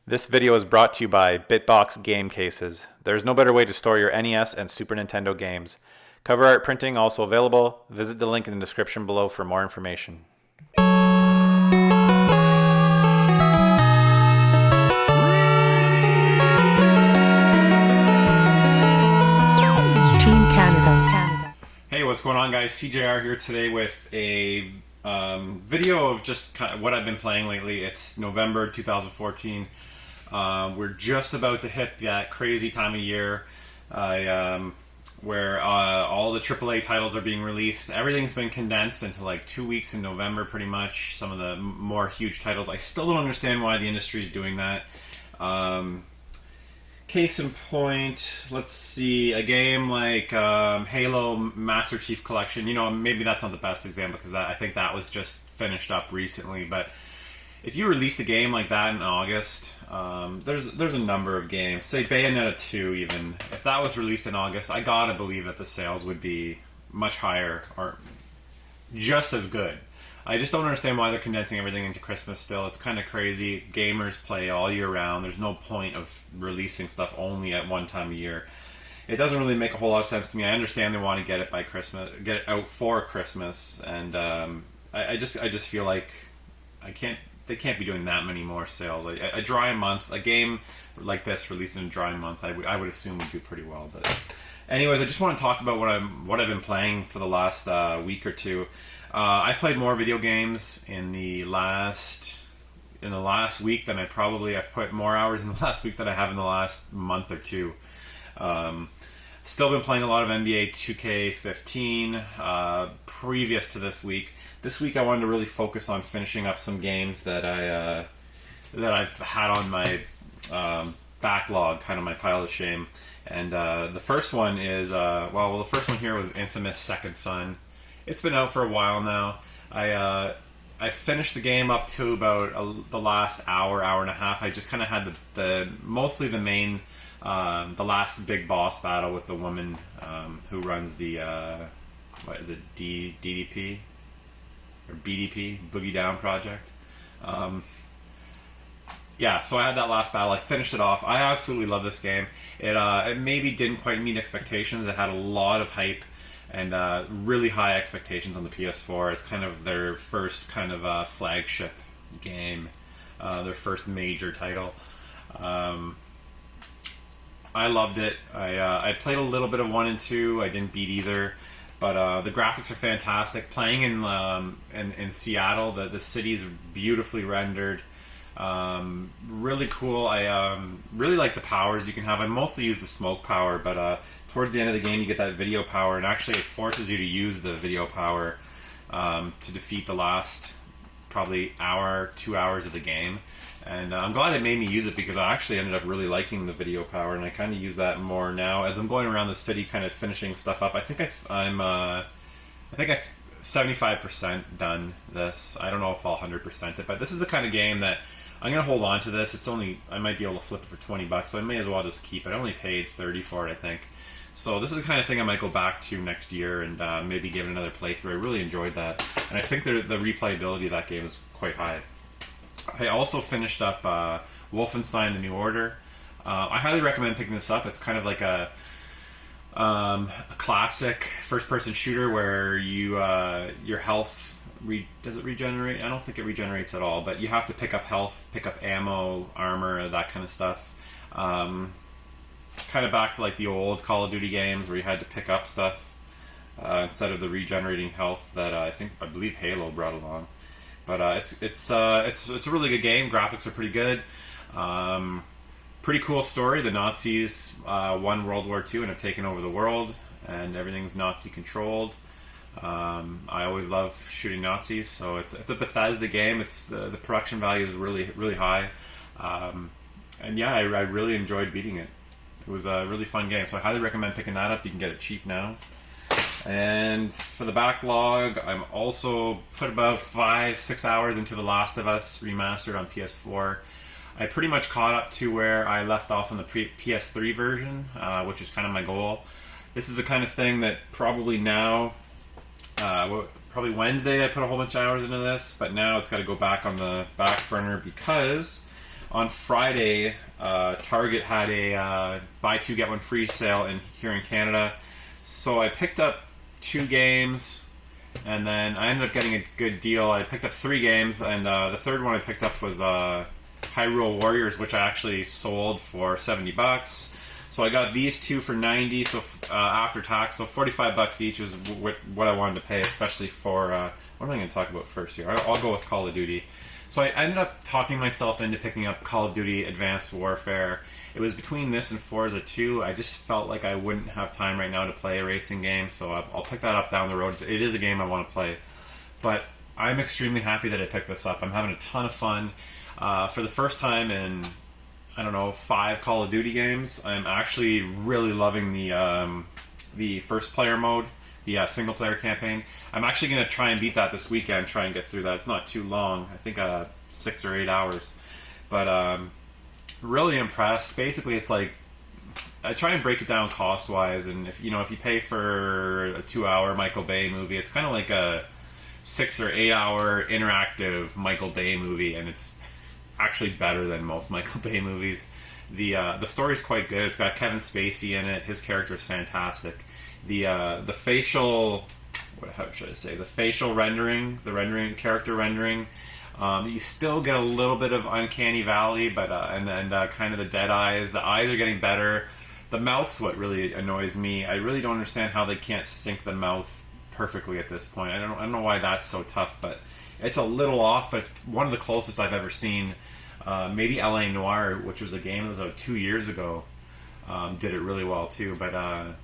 This video is brought to you by Bitbox Game Cases. There's no better way to store your NES and Super Nintendo games. Cover art printing also available. Visit the link in the description below for more information. Team Canada. Hey, what's going on, guys? SeeJayAre here today with a video of just kind of what I've been playing lately. It's November 2014. We're just about to hit that crazy time of year where all the AAA titles are being released. Everything's been condensed into like 2 weeks in November, pretty much. Some of the more huge titles. I still don't understand why the industry is doing that. Case in point, let's see, a game like Halo Master Chief Collection. You know, maybe that's not the best example because I think that was just finished up recently. But if you released a game like that in August, there's a number of games. Say Bayonetta 2 even. If that was released in August, I gotta believe that the sales would be much higher or just as good. I just don't understand why they're condensing everything into Christmas still. It's kind of crazy. Gamers play all year round. There's no point of releasing stuff only at one time a year. It doesn't really make a whole lot of sense to me. I understand they want to get it by Christmas, get it out for Christmas, and I just feel like they can't be doing that many more sales. A dry month, a game like this released in a dry month, I would assume would do pretty well. But anyways, I just want to talk about what I've been playing for the last week or two. I played more video games in the last week than I've put more hours in the last week than I have in the last month or two. Still been playing a lot of NBA 2K15 previous to this week. This week I wanted to really focus on finishing up some games that I've had on my backlog, kind of my pile of shame. And the first one is the first one here was Infamous Second Son. It's been out for a while now. I finished the game up to about the last hour and a half. I just kind of had mostly the main, the last big boss battle with the woman who runs the DDP or BDP, Boogie Down Project. Yeah, so I had that last battle. I finished it off. I absolutely love this game. It maybe didn't quite meet expectations. It had a lot of hype and really high expectations on the PS4. It's kind of their first kind of flagship game, their first major title. I loved it. I played a little bit of 1 and 2. I didn't beat either, but the graphics are fantastic. Playing in Seattle, the city's beautifully rendered. Really cool. I really like the powers you can have. I mostly use the smoke power, but towards the end of the game you get that video power, and actually it forces you to use the video power to defeat the last probably 2 hours of the game. And I'm glad it made me use it because I actually ended up really liking the video power, and I kind of use that more now as I'm going around the city kind of finishing stuff up. I think I'm 75% done this. I don't know if I'll 100% it, but this is the kind of game that I'm going to hold on to this. I might be able to flip it for $20, so I may as well just keep it. I only paid $30 for it, I think. So this is the kind of thing I might go back to next year and maybe give it another playthrough. I really enjoyed that, and I think the replayability of that game is quite high. I also finished up Wolfenstein: The New Order. I highly recommend picking this up. It's kind of like a classic first-person shooter where your health does it regenerate? I don't think it regenerates at all, but you have to pick up health, pick up ammo, armor, that kind of stuff. Kind of back to like the old Call of Duty games where you had to pick up stuff instead of the regenerating health that I believe Halo brought along. But it's a really good game. Graphics are pretty good. Pretty cool story. The Nazis won World War II and have taken over the world, and everything's Nazi controlled. I always love shooting Nazis, so it's a Bethesda game. It's the production value is really high, and yeah, I really enjoyed beating it. It was a really fun game, so I highly recommend picking that up. You can get it cheap now. And for the backlog, I'm also put about 5-6 hours into The Last of Us Remastered on PS4. I pretty much caught up to where I left off on the PS3 version, which is kind of my goal. This is the kind of thing that probably now, probably Wednesday I put a whole bunch of hours into this, but now it's got to go back on the back burner because on Friday, Target had a buy two get one free sale here in Canada. So I picked up 2 games, and then I ended up getting a good deal. I picked up 3 games, and the third one I picked up was Hyrule Warriors, which I actually sold for $70. So I got these 2 for $90, so after tax, so $45 each is what I wanted to pay, especially for what am I going to talk about first here? I'll go with Call of Duty. So I ended up talking myself into picking up Call of Duty Advanced Warfare. It was between this and Forza 2. I just felt like I wouldn't have time right now to play a racing game, so I'll pick that up down the road. It is a game I want to play. But I'm extremely happy that I picked this up. I'm having a ton of fun. For the first time in, I don't know, 5 Call of Duty games, I'm actually really loving the first player mode, the single player campaign. I'm actually going to try and beat that this weekend, try and get through that. It's not too long. I think 6 or 8 hours. But really impressed. Basically, it's like, I try and break it down cost-wise, and if you pay for a 2-hour Michael Bay movie, it's kind of like a 6 or 8 hour interactive Michael Bay movie, and it's actually better than most Michael Bay movies. The story's quite good. It's got Kevin Spacey in it. His character is fantastic. The facial, how should I say? The facial rendering, character rendering. You still get a little bit of Uncanny Valley, but and kind of the dead eyes. The eyes are getting better. The mouth's what really annoys me. I really don't understand how they can't sync the mouth perfectly at this point. I don't know why that's so tough, but it's a little off. But it's one of the closest I've ever seen. Maybe L.A. Noire, which was a game that was out 2 years ago, did it really well too. But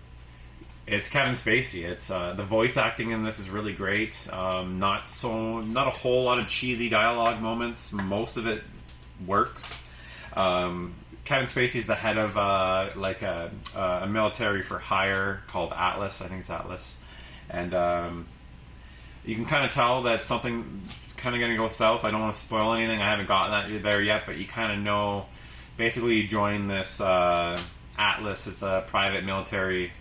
it's Kevin Spacey. It's the voice acting in this is really great. Not a whole lot of cheesy dialogue moments. Most of it works. Kevin Spacey's the head of a military for hire called Atlas. I think it's Atlas, and you can kind of tell that something kind of going to go south. I don't want to spoil anything. I haven't gotten that there yet, but you kind of know. Basically, you join this Atlas. It's a private military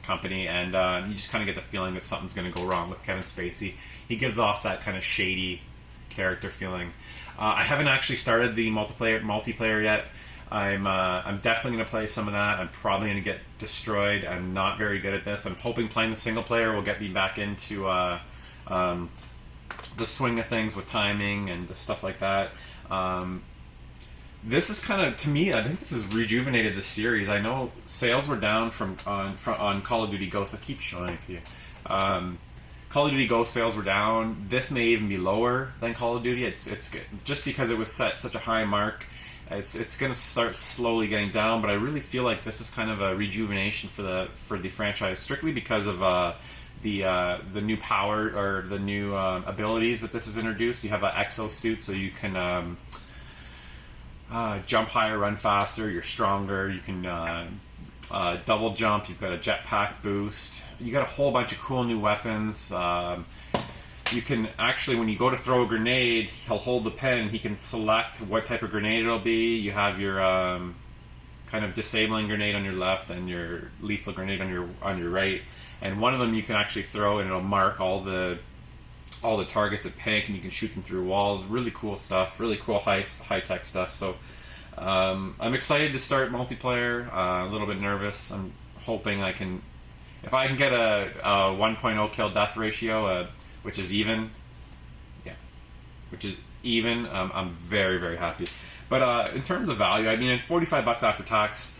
company, and you just kind of get the feeling that something's going to go wrong with Kevin Spacey. He gives off that kind of shady character feeling. I haven't actually started the multiplayer yet. I'm definitely going to play some of that. I'm probably going to get destroyed. I'm not very good at this. I'm hoping playing the single player will get me back into the swing of things with timing and stuff like that. This is kind of, to me, I think this has rejuvenated the series. I know sales were down on Call of Duty Ghosts. I keep showing it to you. Call of Duty Ghost sales were down. This may even be lower than Call of Duty. It's just because it was set such a high mark. It's going to start slowly getting down. But I really feel like this is kind of a rejuvenation for the franchise, strictly because of the new power or the new abilities that this has introduced. You have an exosuit, so you can jump higher, run faster. You're stronger. You can double jump. You've got a jetpack boost. You got a whole bunch of cool new weapons. You can actually, when you go to throw a grenade, he'll hold the pen. He can select what type of grenade it'll be. You have your kind of disabling grenade on your left and your lethal grenade on your right. And one of them you can actually throw, and it'll mark all the targets at pink, and you can shoot them through walls. Really cool stuff. Really cool high tech stuff. So I'm excited to start multiplayer. A little bit nervous. I'm hoping I can, if I can get a 1.0 kill death ratio, which is even. I'm very, very happy. But in terms of value, I mean, at $45 after tax.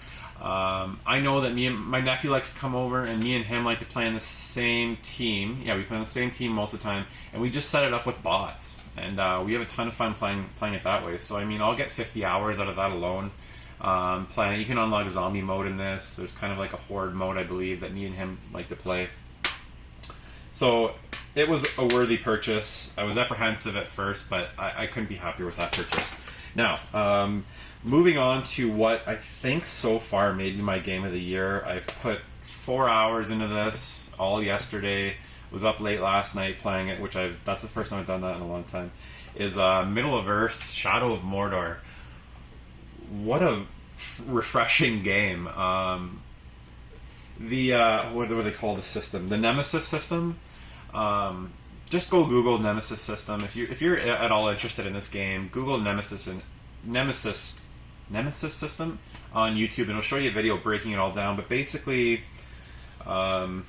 I know that my nephew likes to come over, and me and him like to play on the same team. Yeah, we play on the same team most of the time, and we just set it up with bots, and we have a ton of fun playing it that way. So I mean, I'll get 50 hours out of that alone. Playing, you can unlock zombie mode in this. There's kind of like a horde mode, I believe, that me and him like to play. So it was a worthy purchase. I was apprehensive at first, but I couldn't be happier with that purchase. Now, moving on to what I think so far may be my game of the year. I've put 4 hours into this all yesterday. Was up late last night playing it, that's the first time I've done that in a long time. Is Middle of Earth, Shadow of Mordor. What a refreshing game. What do they call the system? The Nemesis system. Just go Google Nemesis system. If you're at all interested in this game, Google Nemesis, and Nemesis system on YouTube, and it'll show you a video breaking it all down. But basically, how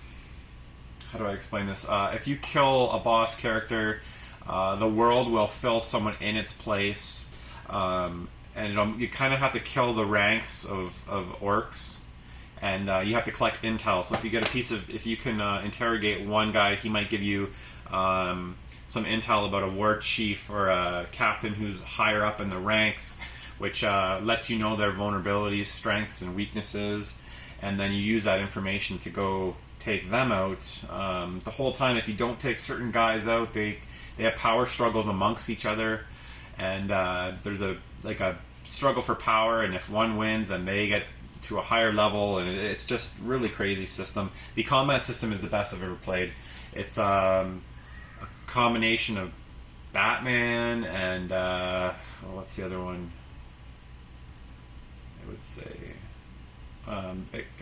do I explain this? If you kill a boss character, the world will fill someone in its place, and you kind of have to kill the ranks of orcs, and you have to collect intel. So if you get if you can interrogate one guy, he might give you some intel about a war chief or a captain who's higher up in the ranks, which lets you know their vulnerabilities, strengths, and weaknesses, and then you use that information to go take them out. The whole time, if you don't take certain guys out, they have power struggles amongst each other, and there's a struggle for power, and if one wins, then they get to a higher level, and it's just really crazy system. The combat system is the best I've ever played. It's a combination of Batman and what's the other one? I would say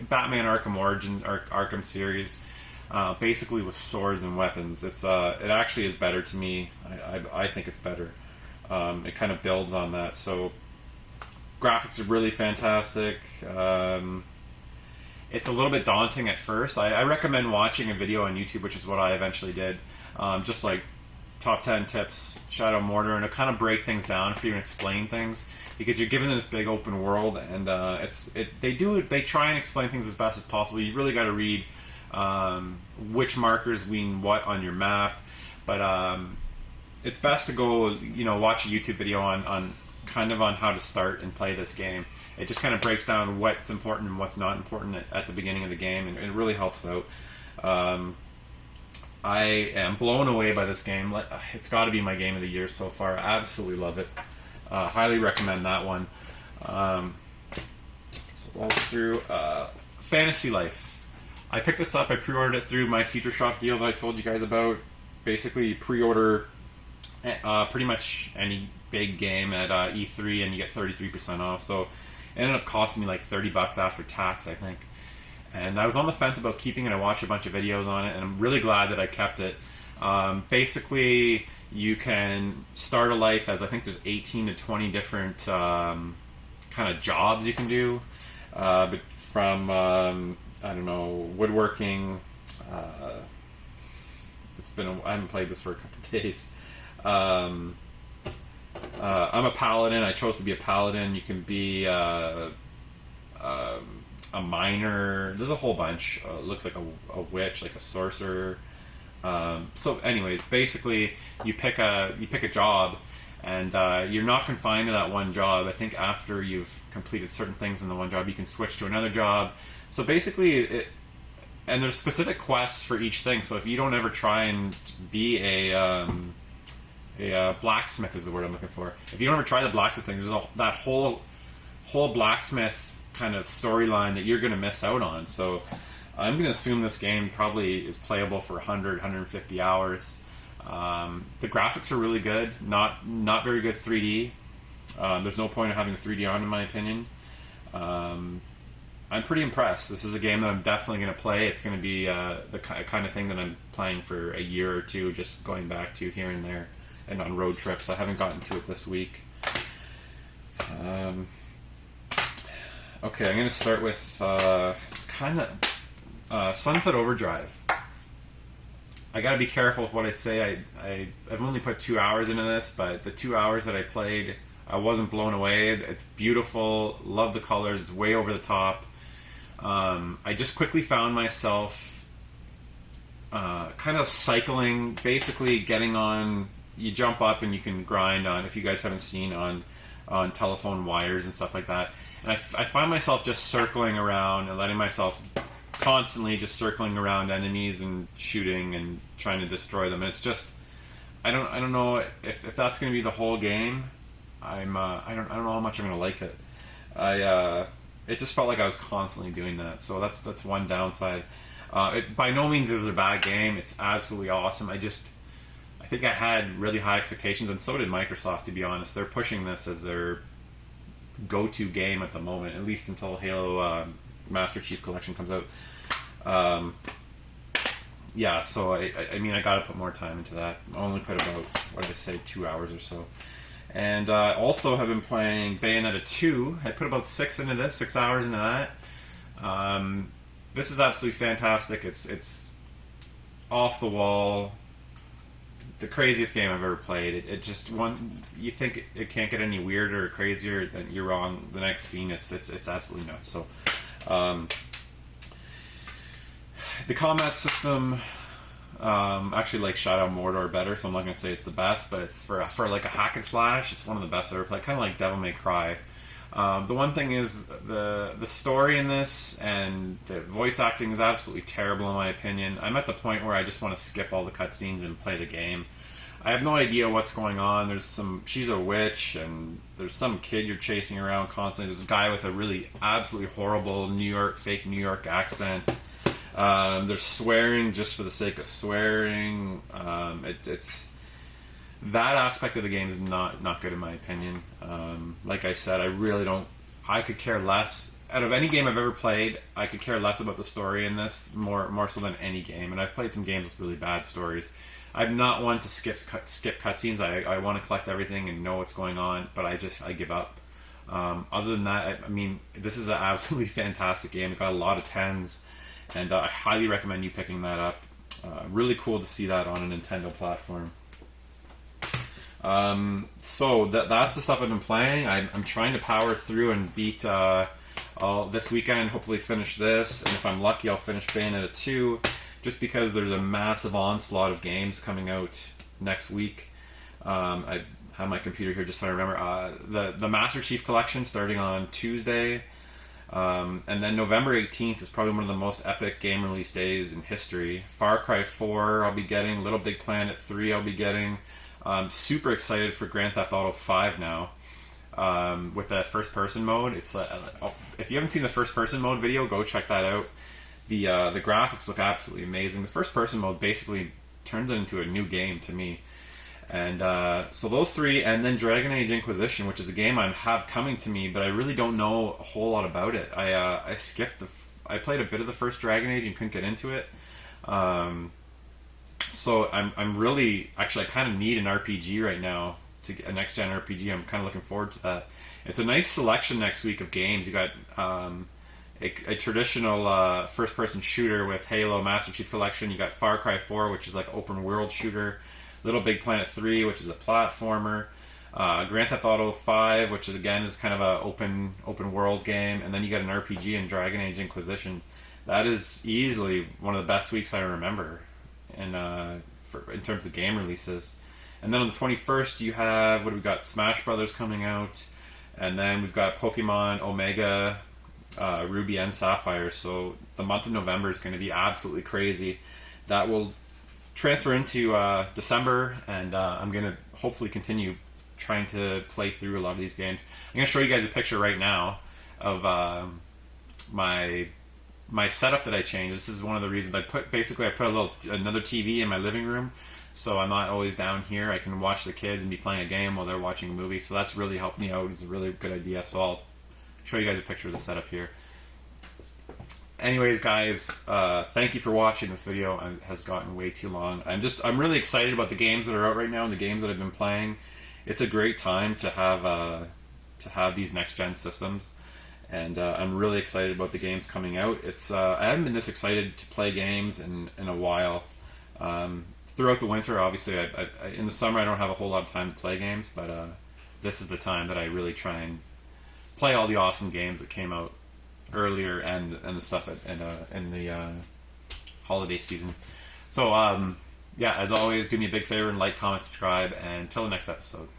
Batman Arkham Origin or Arkham series, basically with swords and weapons. It actually is better to me. I think it's better. It kind of builds on that. So graphics are really fantastic. It's a little bit daunting at first. I recommend watching a video on YouTube, which is what I eventually did. Just like top 10 tips, Shadow Mordor, and to kind of break things down for you and explain things, because you're given this big open world, and they try and explain things as best as possible. You really got to read which markers mean what on your map, but it's best to go watch a YouTube video on how to start and play this game. It just kind of breaks down what's important and what's not important at the beginning of the game, and it really helps out. I am blown away by this game. It's got to be my game of the year so far. I absolutely love it. Highly recommend that one. So all through Fantasy Life. I picked this up. I pre-ordered it through my Future Shop deal that I told you guys about. Basically, you pre-order pretty much any big game at E3, and you get 33% off. So it ended up costing me like $30 after tax, I think. And I was on the fence about keeping it. I watched a bunch of videos on it, and I'm really glad that I kept it. Basically, you can start a life as, I think there's 18 to 20 different kind of jobs you can do. But from, I don't know, woodworking. I haven't played this for a couple of days. I'm a paladin. I chose to be a paladin. You can be a miner. There's a whole bunch. Looks like a witch, like a sorcerer. So anyways, basically you pick a job, and you're not confined to that one job. I think after you've completed certain things in the one job, you can switch to another job. So basically and there's specific quests for each thing. So if you don't ever try and be a blacksmith is the word I'm looking for. If you don't ever try the blacksmith thing, there's that whole blacksmith kind of storyline that you're going to miss out on. So I'm going to assume this game probably is playable for 150 hours. The graphics are really good, not very good 3D. There's no point in having the 3D on, in my opinion. I'm pretty impressed. This is a game that I'm definitely going to play. It's going to be the kind of thing that I'm playing for a year or two, just going back to here and there and on road trips. I haven't gotten to it this week. Okay, I'm going to start with it's kind of Sunset Overdrive. I got to be careful with what I say. I've only put 2 hours into this, but the 2 hours that I played, I wasn't blown away. It's beautiful. Love the colors. It's way over the top. I just quickly found myself kind of cycling, basically getting on. You jump up and you can grind on, if you guys haven't seen, on telephone wires and stuff like that. And I find myself just circling around and letting myself constantly just circling around enemies and shooting and trying to destroy them. And it's just, I don't know if that's going to be the whole game. I don't know how much I'm going to like it. It just felt like I was constantly doing that. So that's one downside. It by no means is it a bad game. It's absolutely awesome. I think I had really high expectations, and so did Microsoft, to be honest. They're pushing this as their go-to game at the moment, at least until Halo Master Chief Collection comes out. Yeah, so I mean, I got to put more time into that. I only put about, what did I say, 2 hours or so. And also have been playing Bayonetta 2. I put about 6 hours into that. This is absolutely fantastic. It's off the wall, the craziest game I've ever played. It just you think it can't get any weirder or crazier, then you're wrong. The next scene, it's absolutely nuts. So, the combat system, actually like Shadow Mordor better. So I'm not gonna say it's the best, but it's for like a hack and slash, it's one of the best I've ever played. Kind of like Devil May Cry. The one thing is the story in this and the voice acting is absolutely terrible in my opinion. I'm at the point where I just want to skip all the cutscenes and play the game. I have no idea what's going on. She's a witch, and there's some kid you're chasing around constantly. There's a guy with a really absolutely horrible fake New York accent. There's swearing just for the sake of swearing. It's that aspect of the game is not good in my opinion. Like I said, I really don't. I could care less out of any game I've ever played. I could care less about the story in this more so than any game. And I've played some games with really bad stories. I'm not one to skip cutscenes. I want to collect everything and know what's going on, but I give up. Other than that, I mean, this is an absolutely fantastic game. It got a lot of 10s, and I highly recommend you picking that up. Really cool to see that on a Nintendo platform. So that's the stuff I've been playing. I'm trying to power through and beat all this weekend and hopefully finish this. And if I'm lucky, I'll finish Bayonetta 2, just because there's a massive onslaught of games coming out next week. I have my computer here just so I remember. The Master Chief Collection starting on Tuesday. And then November 18th is probably one of the most epic game release days in history. Far Cry 4 I'll be getting. Little Big Planet 3 I'll be getting. I'm super excited for Grand Theft Auto 5 now, with the first person mode. It's if you haven't seen the first person mode video, go check that out. The graphics look absolutely amazing. The first person mode basically turns it into a new game to me. And so those three, and then Dragon Age Inquisition, which is a game I have coming to me, but I really don't know a whole lot about it. I skipped I played a bit of the first Dragon Age and couldn't get into it. So I'm really, actually, I kind of need an RPG right now, to get a next gen RPG. I'm kind of looking forward to that. It's a nice selection next week of games. You got a traditional first person shooter with Halo Master Chief Collection. You got Far Cry 4, which is like open world shooter. Little Big Planet 3, which is a platformer. Grand Theft Auto 5, which is kind of a open world game. And then you got an RPG in Dragon Age Inquisition. That is easily one of the best weeks I remember in terms of game releases. And then on the 21st, you have, what have we got? Smash Brothers coming out. And then we've got Pokemon Omega, Ruby and Sapphire. So the month of November is going to be absolutely crazy. That will transfer into December, and I'm going to hopefully continue trying to play through a lot of these games. I'm going to show you guys a picture right now of my setup that I changed. This is one of the reasons I put another TV in my living room, so I'm not always down here. I can watch the kids and be playing a game while they're watching a movie, so that's really helped me out. It's a really good idea, so I'll show you guys a picture of the setup here. Anyways, guys, thank you for watching this video. It has gotten way too long. I'm really excited about the games that are out right now and the games that I've been playing. It's a great time to have these next gen systems, and I'm really excited about the games coming out. I haven't been this excited to play games in a while. Throughout the winter, obviously, in the summer I don't have a whole lot of time to play games, but this is the time that I really try and play all the awesome games that came out earlier and the stuff in the holiday season. So yeah, as always, do me a big favor and like, comment, subscribe, and until the next episode.